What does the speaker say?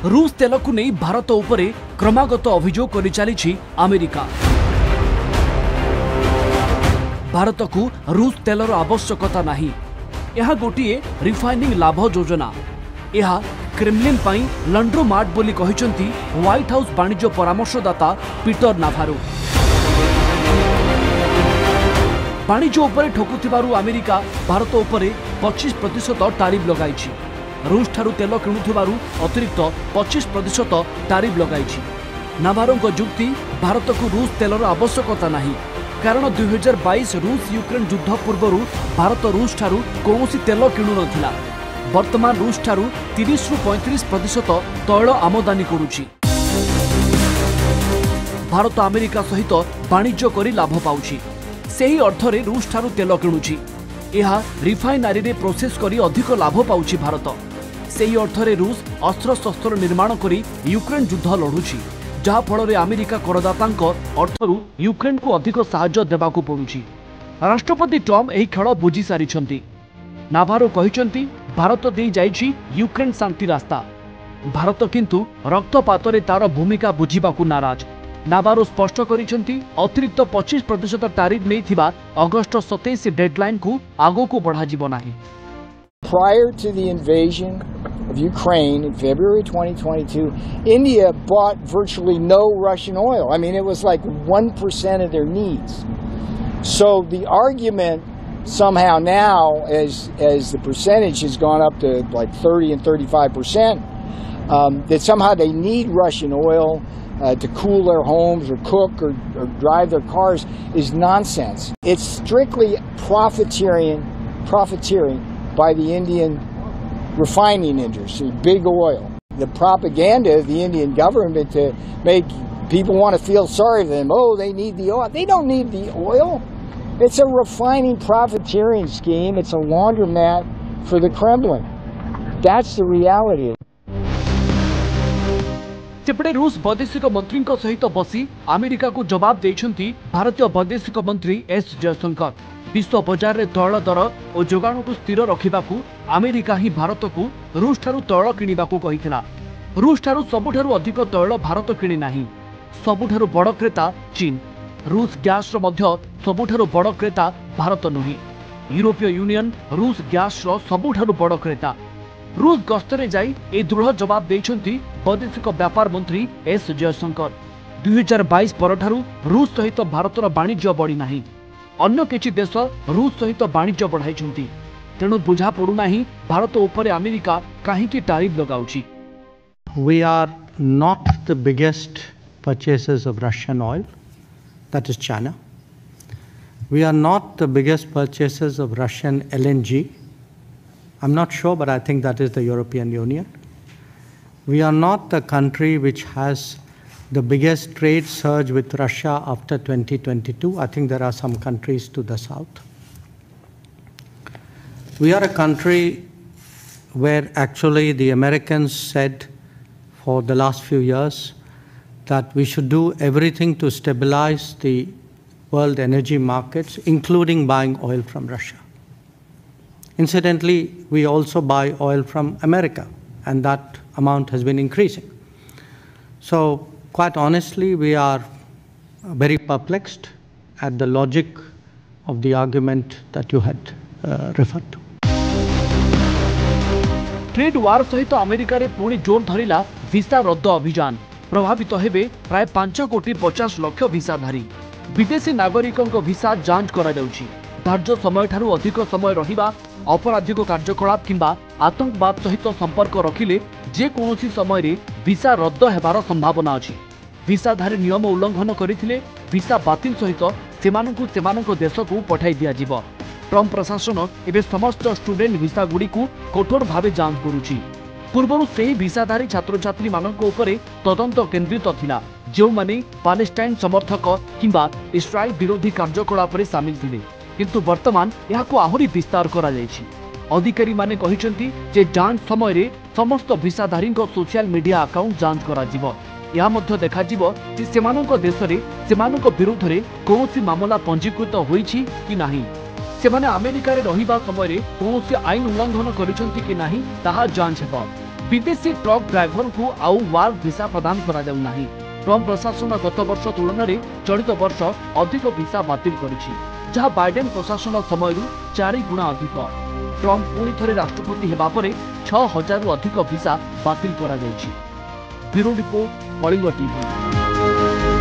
रूस तेल को नहीं भारत उपरे क्रमागत अभियोग कर चली अमेरिका। भारत को रूस तेलर आवश्यकता नहीं, यह गोटे रिफाइनिंग लाभ योजना। यह क्रेमलिन पाई लंड्रोमार्ट बोली कहिसंती व्हाइट हाउस वाणिज्य परामर्शदाता पीटर नाभारो। वाणिज्य उपरे ठकुथिबारु अमेरिका भारत उपरे 25% टारिफ लगाइछि। रूस ठारू तेल किणुथिबारु अतिरिक्त 25% टारिफ लगाइछि। नाभारों जुक्ति भारत को रूस तेलर आवश्यकता नहीं, कारण 2022 रूस यूक्रेन युद्ध पूर्व भारत रूस ठारू कौनसी तेल किणु नथिला। वर्तमान रूस ठारू 30 रु 35% तैल आमदानी करुछि। भारत अमेरिका सहित वाणिज्य करी लाभ पाउछि। सेही अर्थरे रूस ठारू तेल किणुछि। यह रिफाइनारी रे प्रोसेस करी अधिक लाभ पाउछि भारत। सेही अर्थरे रूस अस्त्र शस्त्र निर्माण करी यूक्रेन युद्ध लढुछि, जहा फल अमेरिका करदातांक अर्थरू यूक्रेन को अधिक साहाय्य देबाकू पड़ुछि। राष्ट्रपति ट्रम्प एही खेल बुझी सारिछंती। नाभारो कहिसंती भारत दे जाइछि यूक्रेन शांति रास्ता, भारत किंतु रक्तपातरे तार भूमिका बुझिबाकू नाराज। नाभारो स्पष्ट करिसंती अतिरिक्त 25% टारिफ नैथिबा अगस्त 27 डेडलाइन को आगो को बढ़ा जिवो नाही। Prior to the invasion of Ukraine in February 2022, India bought virtually no Russian oil. I mean, it was like 1% of their needs. So the argument somehow now, as the percentage has gone up to like 30 and 35%, that somehow they need Russian oil to cool their homes or cook or drive their cars is nonsense. It's strictly profiteering by the Indian refining industry, big oil. The propaganda of the Indian government to make people want to feel sorry for them. Oh, they need the oil. They don't need the oil. It's a refining profiteering scheme. It's a laundromat for the Kremlin. That's the reality. सेपटे रूस वैदेशिक मंत्री सहित बसी America को जवाब देइछंती भारतीय वैदेशिक मंत्री एस जयशंकर। विश्व बजार रे तैल दर और जोगाण को स्थिर रखिबाकू अमेरिका ही भारत को रूस ठारू तैल किनिबाकू कहिथिला। रूस ठारू सबुठारू अधिक तैल भारत किनि नाही। सबुठारू बड़ क्रेता चीन। रूस गैस रो मध्य सबुठारू बड़ क्रेता भारत नुही। यूरोपीय यूनियन रूस गैस रो सबुठारू बड़ क्रेता। रूस गस्तरे जाई ए दृढ़ जवाब देइछंती वैदेशिक व्यापार मंत्री एस जयशंकर। 2022 परठारू रूस सहित भारतर वाणिज्य बढ़ी नाही। अन्य किछि देश रूस सहित वाणिज्य बढ़ाइछंती। तेणु बुझा पड़ू नाही भारत उपरे America काहीकि tariff लगाउछि। We are not the biggest purchasers of Russian oil, that is China. We are not the biggest purchasers of Russian LNG. I'm not sure, but I think that is the European Union. We are not the country which has the biggest trade surge with Russia after 2022. I think there are some countries to the south. We are a country where actually the Americans said for the last few years that we should do everything to stabilize the world energy markets, including buying oil from Russia. Incidentally, we also buy oil from America, and that amount has been increasing. So, quite honestly, we are very perplexed at the logic of the argument that you had referred to. Trade war सहित America रे पुणी जोर धरिला visa रद्द अभियान। प्रभावित हेबे प्राय 5,50,00,000 वीसाधारी। विदेशी नागरिकों वीसा जांच करा जाउछि। धार्य समय ठारू अधिक समय रहिबा, अपराधिक कार्यकलाप किंबा आतंकवाद सहित संपर्क रखिले जे कोनोसी समय रे वीसा रद्द हेबार संभावना अछि। वीसाधारी नियम उल्लंघन करिथिले वीसा बातिल सहित सेमानकु सेमानक देश को पठाई दिया जिवो। ट्रम्प प्रशासन एबे समस्त स्टूडेंट वीसा गुडी को कठोर भावे जांच करुछि। पूर्वरु सेही वीसाधारी छात्र छात्री मानक उपरे तदंत केंद्रित थिला, जो माने पालेस्टाइन समर्थक किंबा इस्राएल विरोधी कार्यकलाप रे शामिल थिले, किंतु वर्तमान याको आहुरी विस्तार करा जायछि। अधिकारी माने कहिसंती जे जांच समय रे समस्त वीसाधारी सोशल मीडिया अकाउंट जांच करा जिवो। या मध्य देखा जिवो जे सेमानक देश रे सेमानक विरुद्ध रे कोनोसी मामला पंजीकृत होईछि कि नाही, सेमाने अमेरिका रे रहिबा समय रे कोनोसी आईन उल्लंघन करिसंती कि नाही ताहा जांच हेबो। विदेशी ट्रक ड्राइवर को आउ वार्क वीसा प्रदान करा जाउ नाही। ट्रम्प प्रशासन गत वर्ष तुलन में चलित वर्ष अधिक वीसा बातिल करिछि, जहां बाइडेन प्रशासन समय 4 गुणा अधिक। ट्रम्प पुणी थे राष्ट्रपति हेबा परे 6000 अधिक वीसा बातिल करा जाइछि। Bureau report, Kalinga TV.